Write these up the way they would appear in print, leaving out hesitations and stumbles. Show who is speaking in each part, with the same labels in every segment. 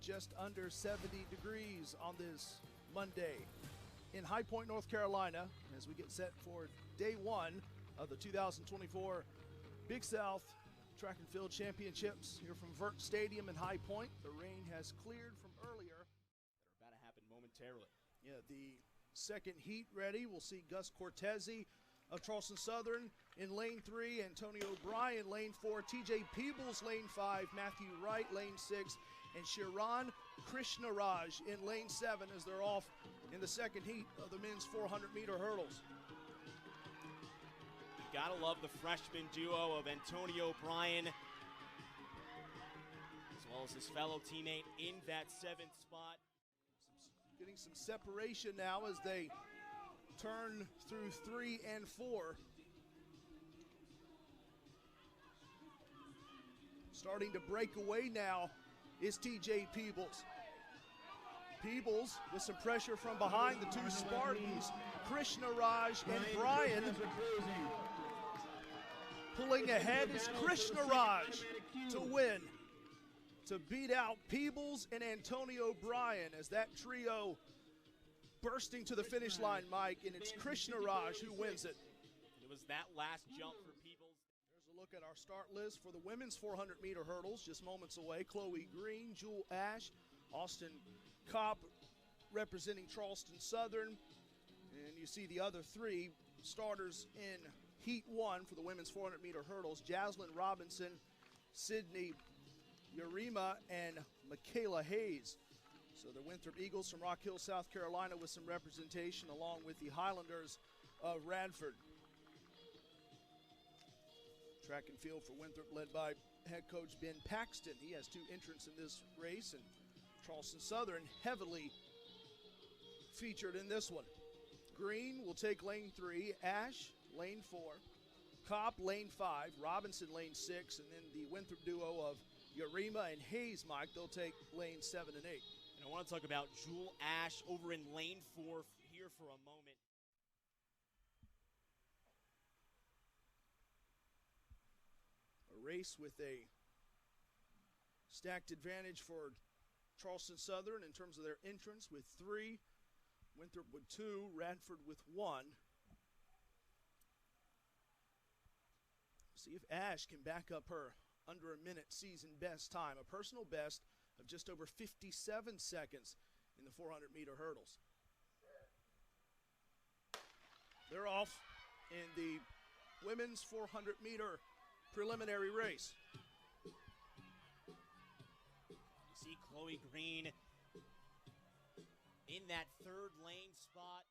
Speaker 1: just under 70 degrees on this Monday in High Point, North Carolina, as we get set for day one of the 2024 Big South Track and Field Championships here from Vert Stadium in High Point. The rain has cleared from earlier.
Speaker 2: That are about to happen momentarily.
Speaker 1: Yeah, the second heat ready. We'll see Gus Cortese of Charleston Southern in lane 3, Antonio O'Brien lane 4, TJ Peebles lane 5, Matthew Wright lane 6, and Shiran Krishnaraj in lane 7 as they're off in the second heat of the men's 400-meter hurdles.
Speaker 2: You gotta love the freshman duo of Antonio O'Brien as well as his fellow teammate in that 7th spot.
Speaker 1: Getting some separation now as they turn through 3 and 4. Starting to break away now is TJ Peebles. Peebles with some pressure from behind the two Spartans, Krishnaraj and Bryan. Pulling ahead is Krishnaraj to win, to beat out Peebles and Antonio O'Brien as that trio bursting to the finish line, Mike, and it's Krishnaraj who wins it.
Speaker 2: It was that last jump for Peebles.
Speaker 1: There's a look at our start list for the women's 400-meter hurdles just moments away. Chloe Green, Jewel Ash, Austin Kopp representing Charleston Southern, and you see the other 3 starters in Heat 1 for the women's 400-meter hurdles. Jaslyn Robinson, Sydney Urema, and Michaela Hayes. So the Winthrop Eagles from Rock Hill, South Carolina with some representation along with the Highlanders of Radford. Track and field for Winthrop led by head coach Ben Paxton. He has 2 entrants in this race, and Charleston Southern heavily featured in this one. Green will take lane 3, Ash lane 4, Kopp lane 5, Robinson lane 6, and then the Winthrop duo of Urema and Hayes, Mike, they'll take lane 7 and 8.
Speaker 2: And I want to talk about Jewel Ash over in lane 4 here for a moment.
Speaker 1: A race with a stacked advantage for Charleston Southern in terms of their entrance with 3, Winthrop with 2, Radford with 1. See if Ash can back up her under a minute season best time, a personal best of just over 57 seconds in the 400-meter hurdles. They're off in the women's 400-meter preliminary race.
Speaker 2: You see Chloe Green in that 3rd lane spot.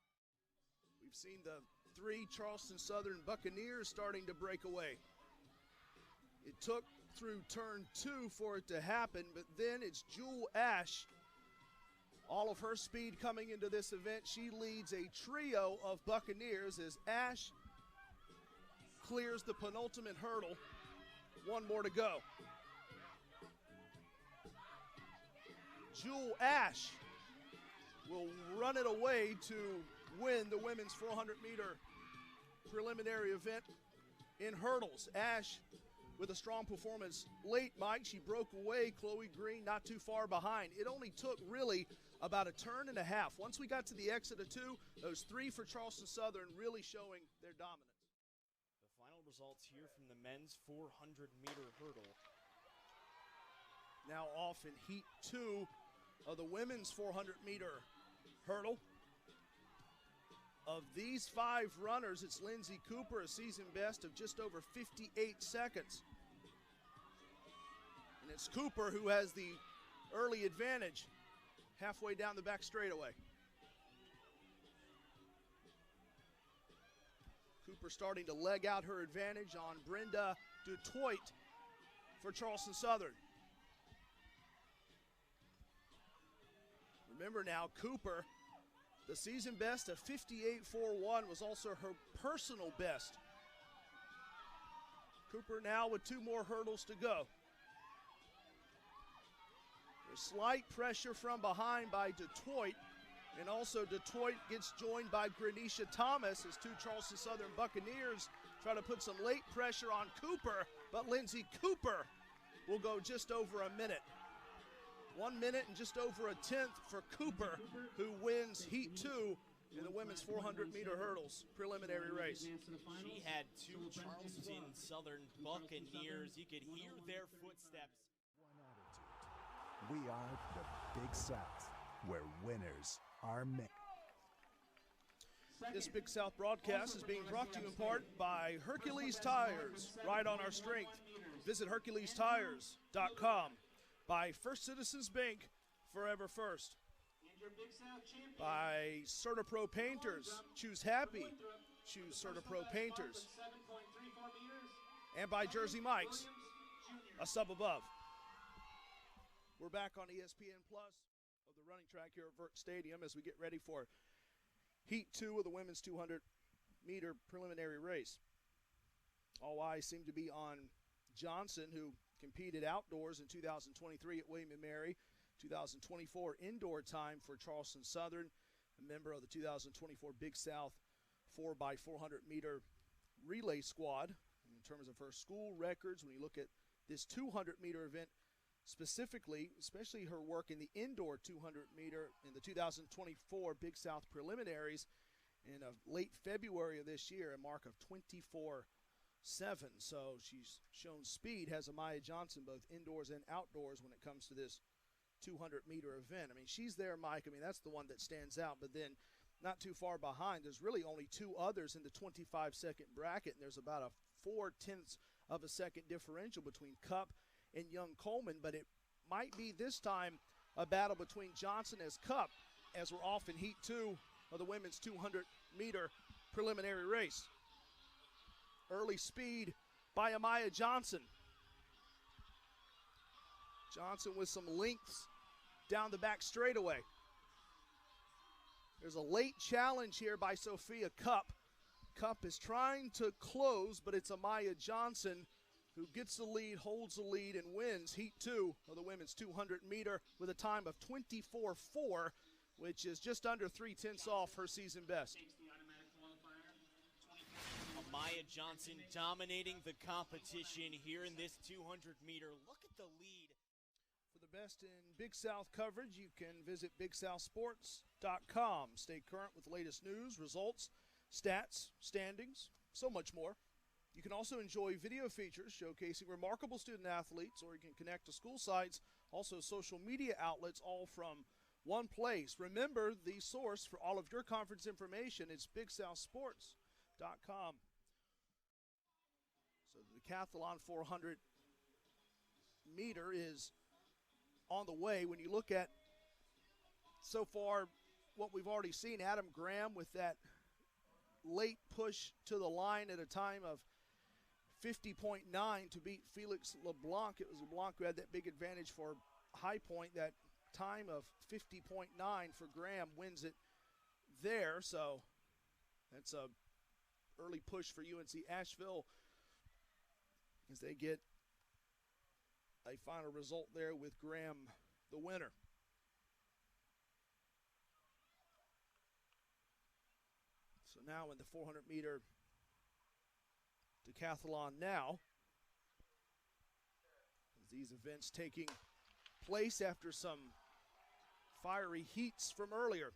Speaker 1: We've seen the 3 Charleston Southern Buccaneers starting to break away. It took through turn 2 for it to happen, but then it's Jewel Ash. All of her speed coming into this event. She leads a trio of Buccaneers as Ash clears the penultimate hurdle. 1 more to go. Jewel Ash will run it away to win the women's 400-meter preliminary event in hurdles. Ash with a strong performance late, Mike. She broke away. Chloe Green not too far behind. It only took really about a turn and a half. Once we got to the exit of 2, those 3 for Charleston Southern really showing their dominance.
Speaker 2: The final results here from the men's 400-meter hurdle.
Speaker 1: Now off in Heat 2 of the women's 400-meter hurdle. Of these 5 runners, it's Lindsay Cooper, a season best of just over 58 seconds. And it's Cooper who has the early advantage halfway down the back straightaway. Cooper starting to leg out her advantage on Brenda Dutoit for Charleston Southern. Remember now, Cooper, the season best of 58.41 was also her personal best. Cooper now with 2 more hurdles to go. There's slight pressure from behind by Dutoit, and also Dutoit gets joined by Granisha Thomas as 2 Charleston Southern Buccaneers try to put some late pressure on Cooper, but Lindsay Cooper will go just over a minute. 1 minute and just over a tenth for Cooper, who wins Heat 2 in the women's 400-meter hurdles preliminary race.
Speaker 2: She had two Charleston Southern Buccaneers. You could hear their footsteps.
Speaker 3: We are the Big South, where winners are made.
Speaker 1: This Big South broadcast is being brought to you in part by Hercules Tires, right on our strength. Visit HerculesTires.com. By First Citizens Bank, forever first. By CertaPro Painters, choose happy, choose CertaPro Painters. And by Jersey Mike's, a sub above. We're back on ESPN Plus of the running track here at Vert Stadium as we get ready for Heat 2 of the women's 200-meter preliminary race. All eyes seem to be on Johnson, who competed outdoors in 2023 at William & Mary, 2024 indoor time for Charleston Southern, a member of the 2024 Big South 4x400-meter relay squad. In terms of her school records, when you look at this 200-meter event specifically, especially her work in the indoor 200-meter in the 2024 Big South preliminaries in late February of this year, a mark of 24.7. So she's shown speed, has Amaya Johnson both indoors and outdoors when it comes to this 200-meter event. I mean, she's there, Mike. I mean, that's the one that stands out. But then not too far behind, there's really only two others in the 25-second bracket, and there's about a 0.4 of a second differential between Cup and Young Coleman. But it might be this time a battle between Johnson as Cup, as we're off in Heat 2 of the women's 200-meter preliminary race. Early speed by Amaya Johnson. Johnson with some lengths down the back straightaway. There's a late challenge here by Sophia Cup. Cup is trying to close, but it's Amaya Johnson who gets the lead, holds the lead, and wins Heat 2 of the women's 200-meter with a time of 24.4, which is just under 0.3 off her season best.
Speaker 2: Amaya Johnson dominating the competition here in this 200-meter. Look at the lead.
Speaker 1: For the best in Big South coverage, you can visit BigSouthSports.com. Stay current with the latest news, results, stats, standings, so much more. You can also enjoy video features showcasing remarkable student athletes, or you can connect to school sites, also social media outlets, all from one place. Remember, the source for all of your conference information is BigSouthSports.com. So the decathlon 400 meter is on the way. When you look at so far what we've already seen, Adam Graham with that late push to the line at a time of 50.9 to beat Felix LeBlanc. It was LeBlanc who had that big advantage for High Point. That time of 50.9 for Graham wins it there. So that's a early push for UNC Asheville as they get a final result there with Graham the winner. So now in the 400-meter decathlon now, as these events taking place after some fiery heats from earlier.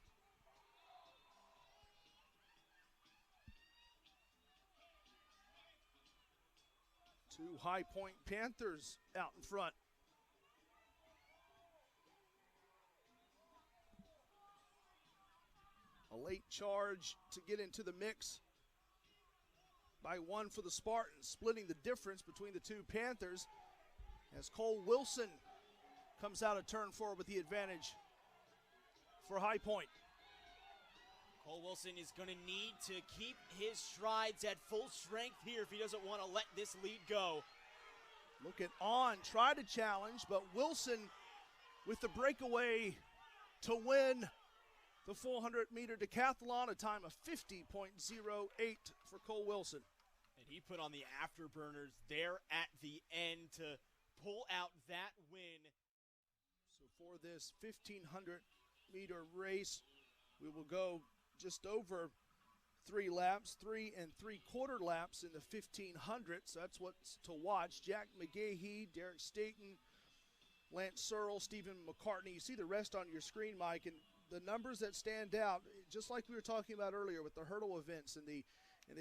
Speaker 1: Two High Point Panthers out in front. A late charge to get into the mix by one for the Spartans, splitting the difference between the two Panthers as Cole Wilson comes out of turn 4 with the advantage for High Point.
Speaker 2: Cole Wilson is going to need to keep his strides at full strength here if he doesn't want to let this lead go.
Speaker 1: Look at On, try to challenge, but Wilson with the breakaway to win the 400-meter decathlon, a time of 50.08 for Cole Wilson.
Speaker 2: And he put on the afterburners there at the end to pull out that win.
Speaker 1: So for this 1,500-meter race, we will go just over 3 laps, 3 3/4 laps in the 1,500. So that's what's to watch. Jack McGahee, Derek Staten, Lance Searle, Stephen McCartney. You see the rest on your screen, Mike, and the numbers that stand out, just like we were talking about earlier with the hurdle events and the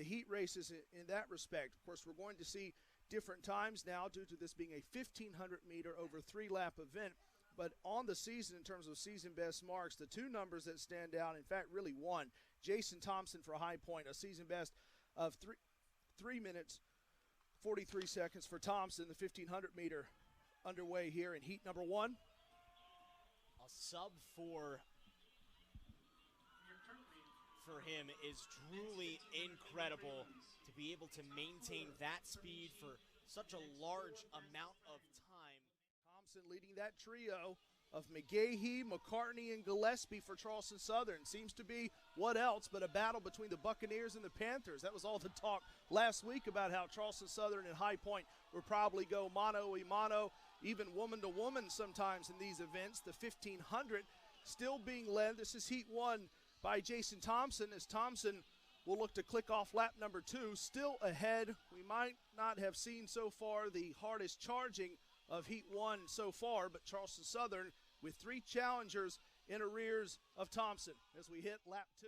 Speaker 1: heat races in that respect. Of course, we're going to see different times now due to this being a 1,500-meter over 3-lap event. But on the season, in terms of season best marks, the two numbers that stand out, in fact, really one. Jason Thompson for High Point, a season best of 3 minutes, 43 seconds for Thompson, the 1,500-meter underway here in heat number 1.
Speaker 2: A sub for him is truly incredible to be able to maintain that speed for such a large amount of time.
Speaker 1: Thompson leading that trio of McGahee, McCartney, and Gillespie for Charleston Southern. Seems to be what else but a battle between the Buccaneers and the Panthers. That was all the talk last week about how Charleston Southern and High Point would probably go mano-a-mano, even woman-to-woman sometimes in these events. The 1,500 still being led. This is heat 1 by Jason Thompson, as Thompson will look to click off lap number 2. Still ahead. We might not have seen so far the hardest charging of heat 1 so far, but Charleston Southern with 3 challengers in arrears of Thompson as we hit lap 2.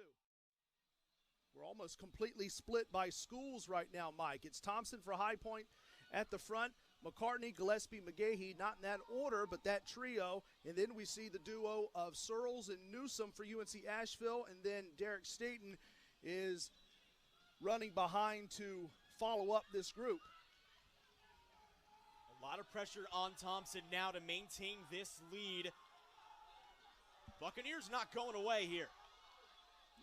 Speaker 1: We're almost completely split by schools right now, Mike. It's Thompson for High Point at the front, McCartney, Gillespie, McGahee, not in that order, but that trio. And then we see the duo of Searles and Newsom for UNC Asheville, and then Derek Staten is running behind to follow up this group.
Speaker 2: A lot of pressure on Thompson now to maintain this lead. Buccaneers not going away here.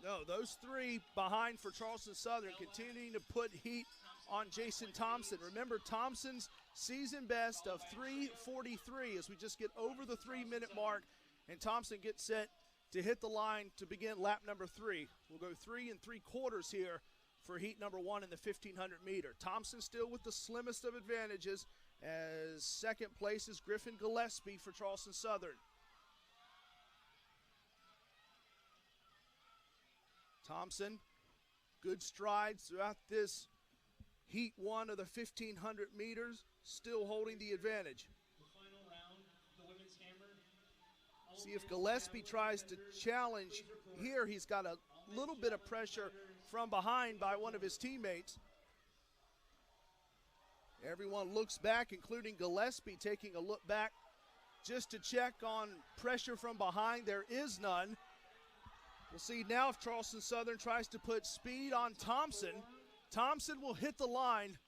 Speaker 1: No, those 3 behind for Charleston Southern continuing to put heat on Jason Thompson. Remember, Thompson's season best of 3:43 as we just get over the 3-minute mark, and Thompson gets set to hit the line to begin lap number 3. We'll go 3 3/4 here for heat number 1 in the 1,500-meter. Thompson still with the slimmest of advantages, as second place is Griffin Gillespie for Charleston Southern. Thompson, good strides throughout this heat 1 of the 1,500 meters, still holding the advantage.
Speaker 4: The final round, the women's hammer.
Speaker 1: See if Gillespie tries to challenge here. He's got a little bit of pressure from behind by one of his teammates. Everyone looks back, including Gillespie taking a look back just to check on pressure from behind. There is none. We'll see now if Charleston Southern tries to put speed on Thompson. Thompson will hit the line,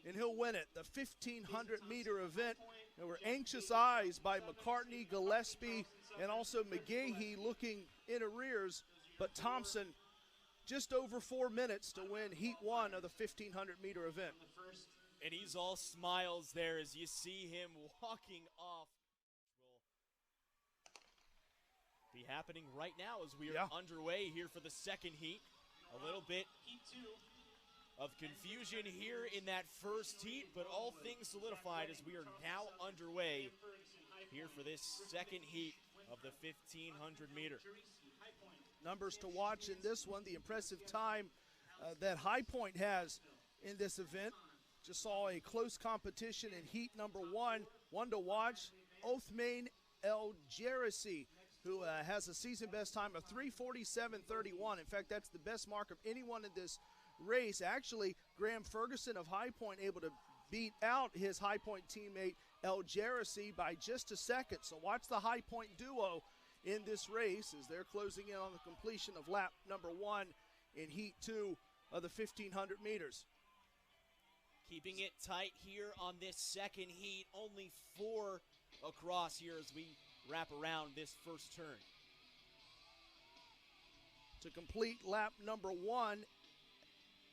Speaker 1: and he'll win it. The 1,500-meter event. There were anxious eyes by McCartney, Gillespie, and also McGahee looking in arrears, but Thompson just over 4 minutes to win heat 1 of the 1,500-meter event.
Speaker 2: And he's all smiles there as you see him walking off. Will be happening right now as we are underway here for the second heat. A little bit of confusion here in that first heat, but all things solidified as we are now underway here for this second heat of the 1,500 meter.
Speaker 1: Numbers to watch in this one, the impressive time that High Point has in this event. Just saw a close competition in heat number 1. One to watch, Othmane El Jerisi, who has a season best time of 3:47.31. In fact, that's the best mark of anyone in this race. Actually, Graham Ferguson of High Point able to beat out his High Point teammate El Jerisi by just a second. So watch the High Point duo in this race as they're closing in on the completion of lap number 1 in heat 2 of the 1,500 meters.
Speaker 2: Keeping it tight here on this second heat, only 4 across here as we wrap around this first turn.
Speaker 1: To complete lap number 1,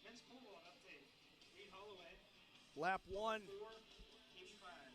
Speaker 4: Men's pole vault update. Reed Holloway.
Speaker 1: lap 1
Speaker 4: 4:85.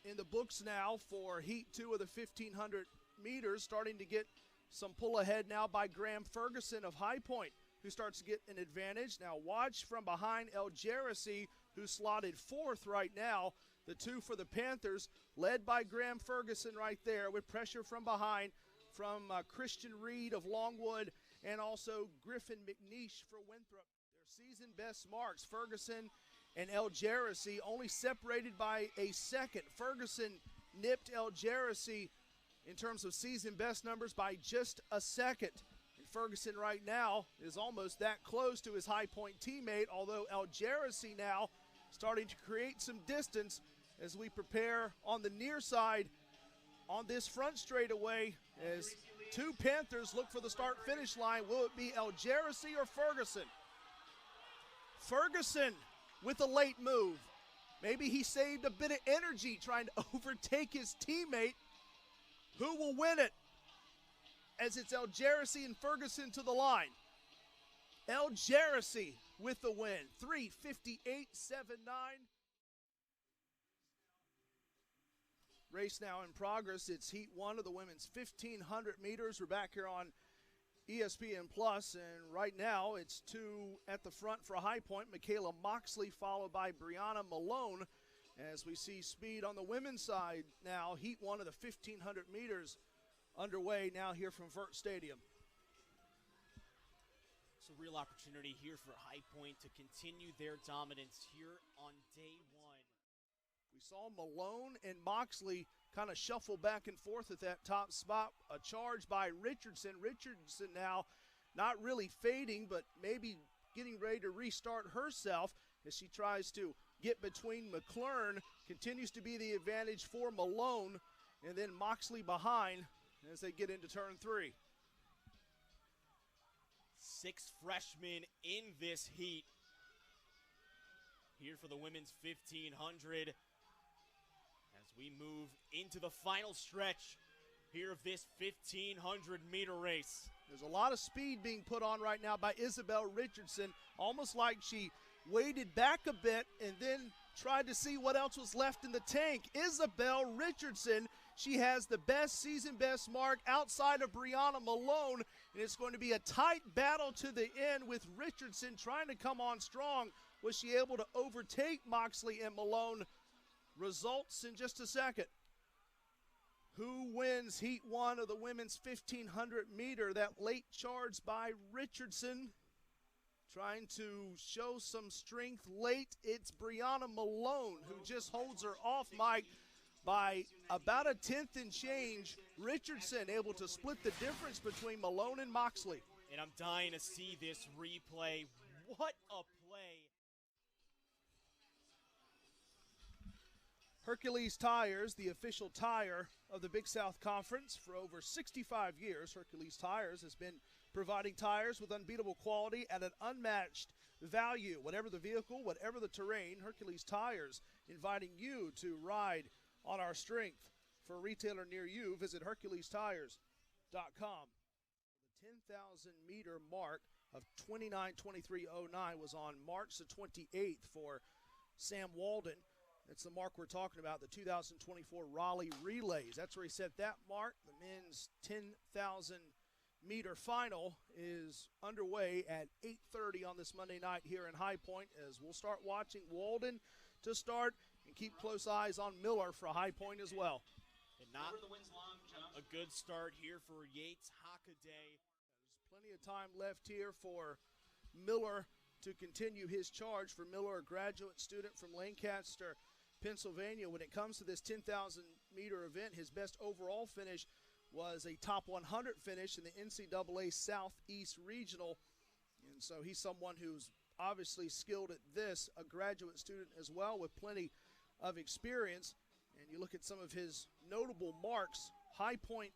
Speaker 1: in the books now for heat 2 of the 1,500 meters, starting to get some pull ahead now by Graham Ferguson of High Point, who starts to get an advantage. Now watch from behind El Jerisi, who slotted 4th right now. The 2 for the Panthers, led by Graham Ferguson right there with pressure from behind from Christian Reed of Longwood and also Griffin McNeish for Winthrop. Their season best marks, Ferguson and El Jerisi, only separated by a second. Ferguson nipped El Jerisi in terms of season best numbers by just a second. And Ferguson right now is almost that close to his High Point teammate, although El Jerisi now starting to create some distance as we prepare on the near side on this front straightaway as two Panthers look for the start-finish line. Will it be El Jerisi or Ferguson? Ferguson with a late move. Maybe he saved a bit of energy trying to overtake his teammate. Who will win it? As it's El Jerisi and Ferguson to the line. El Jerisi with the win, 3:58.79. Race now in progress. It's heat one of the women's 1,500 meters. We're back here on ESPN Plus, and right now it's two at the front for High Point. Michaela Moxley followed by Brianna Malone. As we see speed on the women's side now, heat one of the 1,500 meters underway now here from Vert Stadium.
Speaker 2: It's a real opportunity here for High Point to continue their dominance here on day one.
Speaker 1: We saw Malone and Moxley kind of shuffle back and forth at that top spot. A charge by Richardson. Richardson now not really fading, but maybe getting ready to restart herself as she tries to get between McClure. Continues to be the advantage for Malone, and then Moxley behind as they get into turn three.
Speaker 2: 6 freshmen in this heat here for the women's 1,500 as we move into the final stretch here of this 1,500 meter race.
Speaker 1: There's a lot of speed being put on right now by Isabel Richardson, almost like she waited back a bit and then tried to see what else was left in the tank. Isabel Richardson, she has the best season best mark outside of Brianna Malone, and it's going to be a tight battle to the end with Richardson trying to come on strong. Was she able to overtake Moxley and Malone? Results in just a second. Who wins heat one of the women's 1,500 meter? That late charge by Richardson, trying to show some strength late. It's Brianna Malone who just holds her off, Mike, by about a tenth and change. Richardson able to split the difference between Malone and Moxley.
Speaker 2: And I'm dying to see this replay. What a play.
Speaker 1: Hercules Tires, the official tire of the Big South Conference. For over 65 years, Hercules Tires has been providing tires with unbeatable quality at an unmatched value. Whatever the vehicle, whatever the terrain, Hercules Tires inviting you to ride on our strength. For a retailer near you, visit HerculesTires.com. The 10,000 meter mark of 29:23:09 was on March the 28th for Sam Walden. It's the mark we're talking about, the 2024 Raleigh Relays. That's where he set that mark. The men's 10,000 meter final is underway at 8:30 on this Monday night here in High Point, as we'll start watching Walden to start and keep close eyes on Miller for High Point as well.
Speaker 2: And not a good start here for Yates Hockaday.
Speaker 1: There's plenty of time left here for Miller to continue his charge. For Miller, a graduate student from Lancaster, Pennsylvania. When it comes to this 10,000 meter event, his best overall finish was a top 100 finish in the NCAA Southeast Regional. And so he's someone who's obviously skilled at this, a graduate student as well with plenty of experience. And you look at some of his notable marks, High Point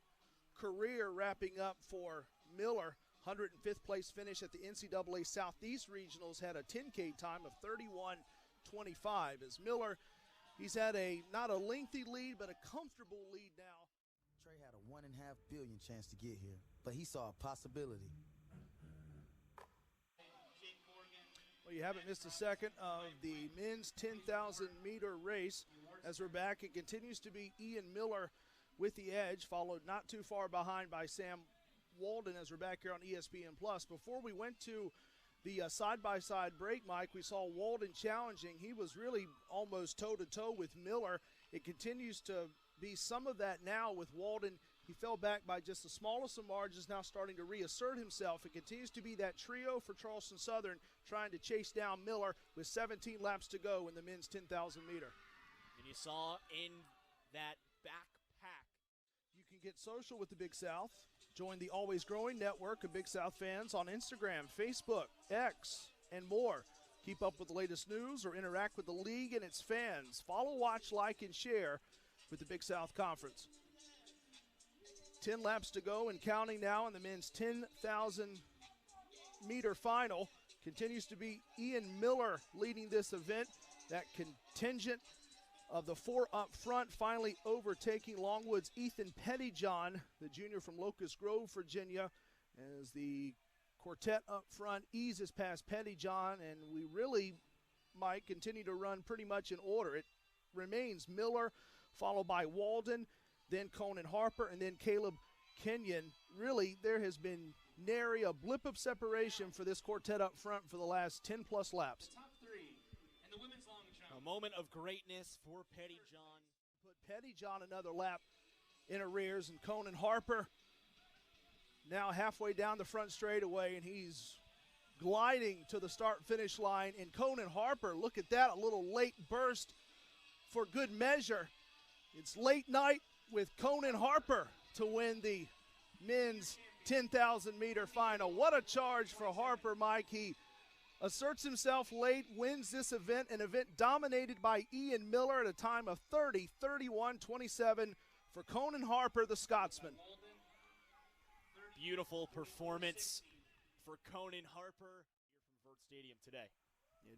Speaker 1: career wrapping up for Miller. 105th place finish at the NCAA Southeast Regionals, had a 10K time of 31:25. As Miller, he's had not a lengthy lead, but a comfortable lead now.
Speaker 5: Trey had a 1.5 billion chance to get here, but he saw a possibility.
Speaker 1: Well, you haven't missed a second of the men's 10,000 meter race as we're back. It continues to be Ian Miller with the edge, followed not too far behind by Sam Walden as we're back here on ESPN Plus. Before we went to the side-by-side break, Mike, we saw Walden challenging. He was really almost toe-to-toe with Miller. It continues to be some of that now with Walden. He fell back by just the smallest of margins, now starting to reassert himself. It continues to be that trio for Charleston Southern trying to chase down Miller with 17 laps to go in the men's 10,000 meter.
Speaker 2: And you saw in that backpack.
Speaker 1: You can get social with the Big South. Join the always growing network of Big South fans on Instagram, Facebook, X, and more. Keep up with the latest news or interact with the league and its fans. Follow, watch, like, and share with the Big South Conference. 10 laps to go and counting now in the men's 10,000-meter final. Continues to be Ian Miller leading this event. That contingent of the four up front finally overtaking Longwood's Ethan Pettyjohn, the junior from Locust Grove, Virginia, as the quartet up front eases past Pettyjohn, and we really might continue to run pretty much in order. It remains Miller, followed by Walden, then Conan Harper, and then Caleb Kenyon. Really, there has been nary a blip of separation for this quartet up front for the last 10-plus laps.
Speaker 4: Top three in the women's long jump.
Speaker 2: A moment of greatness for Pettyjohn.
Speaker 1: Put Pettyjohn another lap in arrears, and Conan Harper now halfway down the front straightaway, and he's gliding to the start-finish line. And Conan Harper, look at that, a little late burst for good measure. It's late night with Conan Harper to win the men's 10,000-meter final. What a charge for Harper, Mike. He asserts himself late, wins this event, an event dominated by Ian Miller at a time of 30:31:27 for Conan Harper, the Scotsman.
Speaker 2: Beautiful performance for Conan Harper here from Vert Stadium today.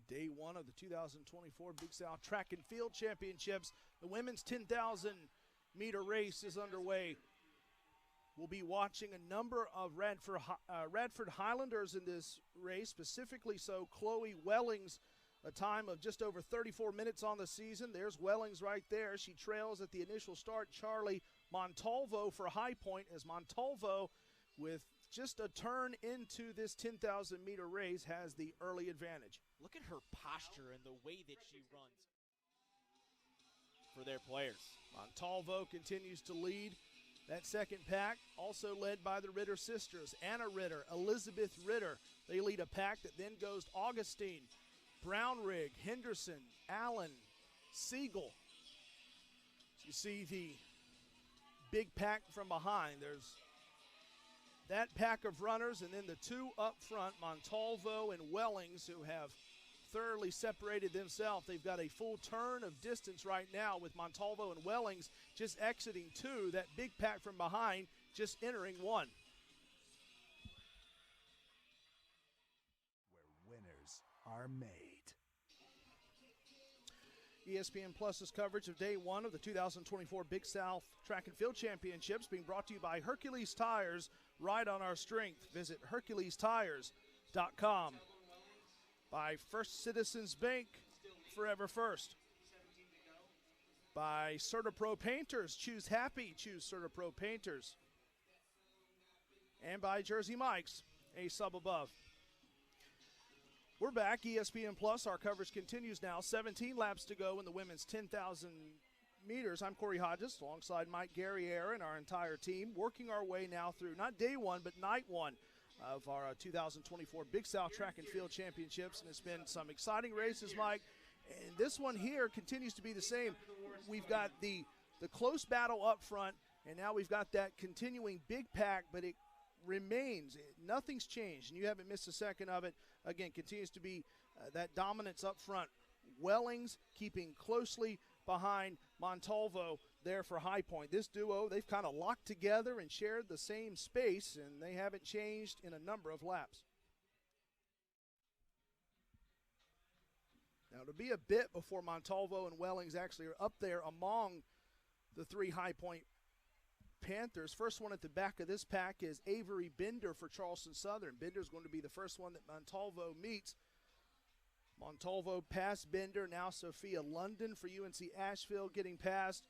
Speaker 1: Day one of the 2024 Big South Track and Field Championships. The women's 10,000-meter race is underway. We'll be watching a number of Radford Highlanders in this race, specifically so Chloe Wellings, a time of just over 34 minutes on the season. There's Wellings right there. She trails at the initial start Charlie Montalvo for High Point, as Montalvo, with just a turn into this 10,000-meter race, has the early advantage.
Speaker 2: Look at her posture and the way that she runs for their players.
Speaker 1: Montalvo continues to lead that second pack, also led by the Ritter sisters, Anna Ritter, Elizabeth Ritter. They lead a pack that then goes to Augustine, Brownrigg, Henderson, Allen, Siegel. So you see the big pack from behind. There's that pack of runners, and then the two up front, Montalvo and Wellings, who have thoroughly separated themselves. They've got a full turn of distance right now with Montalvo and Wellings just exiting two. That big pack from behind just entering one.
Speaker 3: Where winners are made.
Speaker 1: ESPN Plus's coverage of day one of the 2024 Big South Track and Field Championships being brought to you by Hercules Tires. Ride on our strength. Visit HerculesTires.com. By First Citizens Bank, forever first. By CertaPro Painters, choose happy, choose CertaPro Painters. And by Jersey Mike's, a sub above. We're back, ESPN Plus. Our coverage continues now. 17 laps to go in the women's 10,000 meters. I'm Corey Hodges alongside Mike Guerriere and our entire team, working our way now through not day one, but night one of our 2024 Big South Track and Field Championships. And it's been some exciting races, Mike. And this one here continues to be the same. We've got the close battle up front, and now we've got that continuing big pack, but it remains. Nothing's changed, and you haven't missed a second of it. Again, continues to be that dominance up front. Wellings keeping closely behind Montalvo there for High Point. This duo, they've kind of locked together and shared the same space, and they haven't changed in a number of laps. Now, to be a bit before Montalvo and Wellings actually are up there among the three High Point Panthers. First one at the back of this pack is Avery Bender for Charleston Southern. Bender's going to be the first one that Montalvo meets. Montalvo past Bender, now Sophia London for UNC Asheville getting past.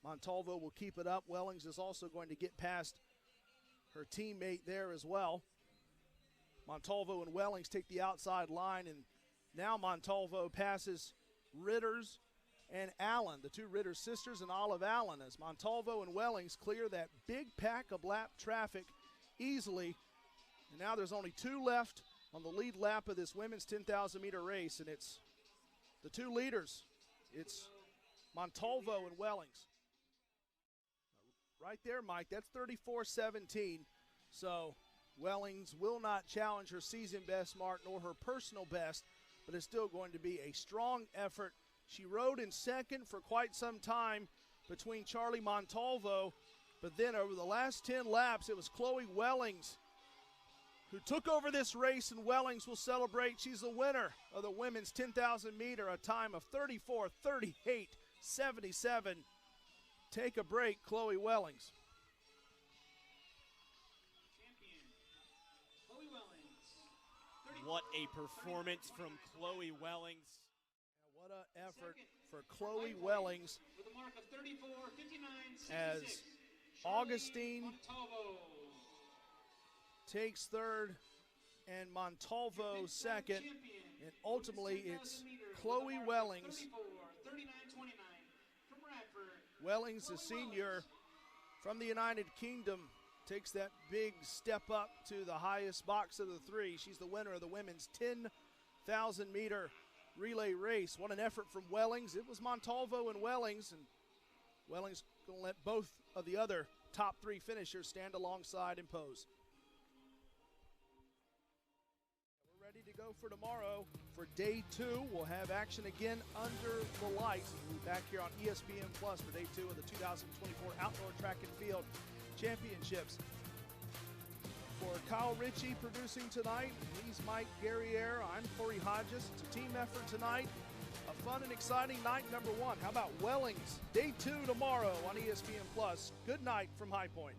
Speaker 1: Montalvo will keep it up. Wellings is also going to get past her teammate there as well. Montalvo and Wellings take the outside line, and now Montalvo passes Ritters and Allen, the two Ritter sisters and Olive Allen, as Montalvo and Wellings clear that big pack of lap traffic easily. And now there's only two left on the lead lap of this women's 10,000-meter race, and it's the two leaders. It's Montalvo and Wellings. Right there, Mike. That's 34-17. So Wellings will not challenge her season best mark nor her personal best, but it's still going to be a strong effort. She rode in second for quite some time between Charlie Montalvo, but then over the last 10 laps, it was Chloe Wellings who took over this race, and Wellings will celebrate. She's the winner of the women's 10,000 meter, a time of 34:38:77. Take a break, Chloe Wellings.
Speaker 4: Champion, Chloe Wellings.
Speaker 2: What a performance from Chloe Wellings.
Speaker 1: What an effort for Chloe Wellings.
Speaker 4: With a mark of 34:59:66.
Speaker 1: As Augustine
Speaker 4: Montalvo
Speaker 1: takes third and Montalvo second. And ultimately, it's Chloe Wellings.
Speaker 4: 34:39:29 from Radford.
Speaker 1: Wellings, the senior from the United Kingdom, takes that big step up to the highest box of the three. She's the winner of the women's 10,000 meter relay race. What an effort from Wellings. It was Montalvo and Wellings, and Wellings going to let both of the other top three finishers stand alongside and pose. We're ready to go for tomorrow. For day 2, we'll have action again under the lights. We'll be back here on ESPN Plus for day 2 of the 2024 Outdoor Track and Field Championships. For Kyle Ritchie producing tonight, he's Mike Guerriere, I'm Corey Hodges. It's a team effort tonight. A fun and exciting night number 1. How about Wellings? Day 2 tomorrow on ESPN Plus. Good night from High Point.